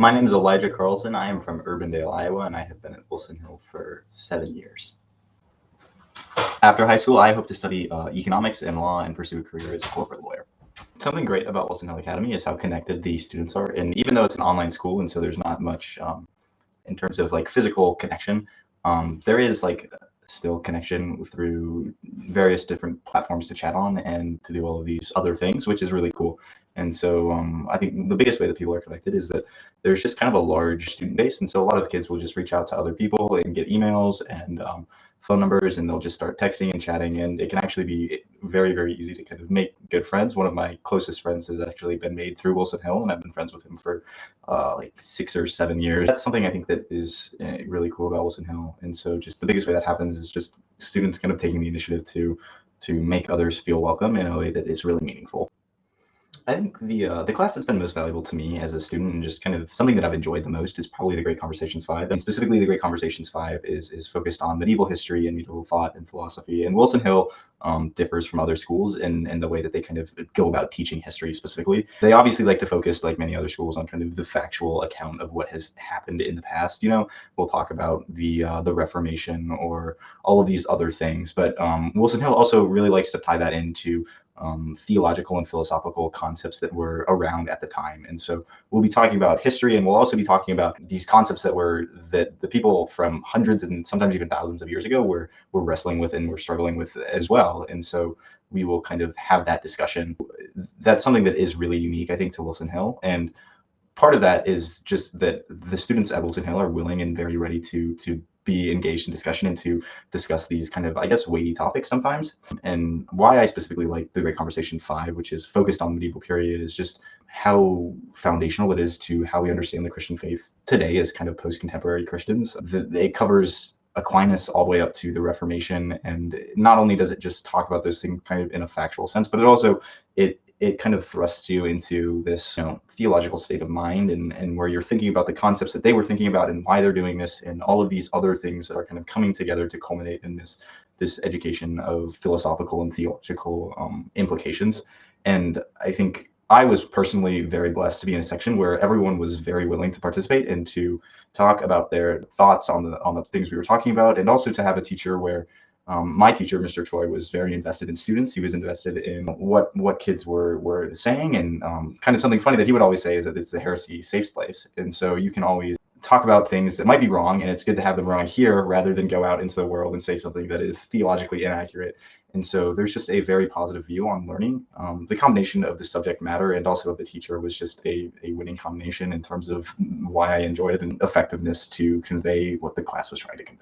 My name is Elijah Carlson. I am from Urbandale, Iowa, and I have been at Wilson Hill for 7 years. After high school, I hope to study economics and law and pursue a career as a corporate lawyer. Something great about Wilson Hill Academy is how connected the students are. And even though it's an online school, and so there's not much in terms of like physical connection, there is like still connection through various different platforms to chat on and to do all of these other things, which is really cool. And so I think the biggest way that people are connected is that there's just kind of a large student base. And so a lot of the kids will just reach out to other people and get emails and phone numbers, and they'll just start texting and chatting. And it can actually be very, very easy to kind of make good friends. One of my closest friends has actually been made through Wilson Hill, and I've been friends with him for like 6 or 7 years. That's something I think that is really cool about Wilson Hill. And so just the biggest way that happens is just students kind of taking the initiative to make others feel welcome in a way that is really meaningful. I think the class that's been most valuable to me as a student and just kind of something that I've enjoyed the most is probably the Great Conversations 5. And specifically, the Great Conversations 5 is focused on medieval history and medieval thought and philosophy. And Wilson Hill differs from other schools in the way that they kind of go about teaching history specifically. They obviously like to focus, like many other schools, on kind of the factual account of what has happened in the past. We'll talk about the Reformation or all of these other things. But Wilson Hill also really likes to tie that into theological and philosophical concepts that were around at the time. And so we'll be talking about history, and we'll also be talking about these concepts that the people from hundreds and sometimes even thousands of years ago were wrestling with and were struggling with as well. And so we will kind of have that discussion. That's something that is really unique, I think, to Wilson Hill. And part of that is just that the students at Wilson Hill are willing and very ready to be engaged in discussion and to discuss these kind of, I guess, weighty topics sometimes. And why I specifically like the Great Conversation 5, which is focused on the medieval period, is just how foundational it is to how we understand the Christian faith today as kind of post-contemporary Christians. It covers Aquinas all the way up to the Reformation, and not only does it just talk about those things kind of in a factual sense, but it kind of thrusts you into this theological state of mind, and where you're thinking about the concepts that they were thinking about and why they're doing this, and all of these other things that are kind of coming together to culminate in this education of philosophical and theological implications. And I think I was personally very blessed to be in a section where everyone was very willing to participate and to talk about their thoughts on the things we were talking about, and also to have a teacher where my teacher, Mr. Choi, was very invested in students. He was invested in what kids were saying, and kind of something funny that he would always say is that it's the heresy safe place. And so you can always talk about things that might be wrong, and it's good to have them wrong here rather than go out into the world and say something that is theologically inaccurate. And so there's just a very positive view on learning. The combination of the subject matter and also of the teacher was just a winning combination in terms of why I enjoyed it and effectiveness to convey what the class was trying to convey.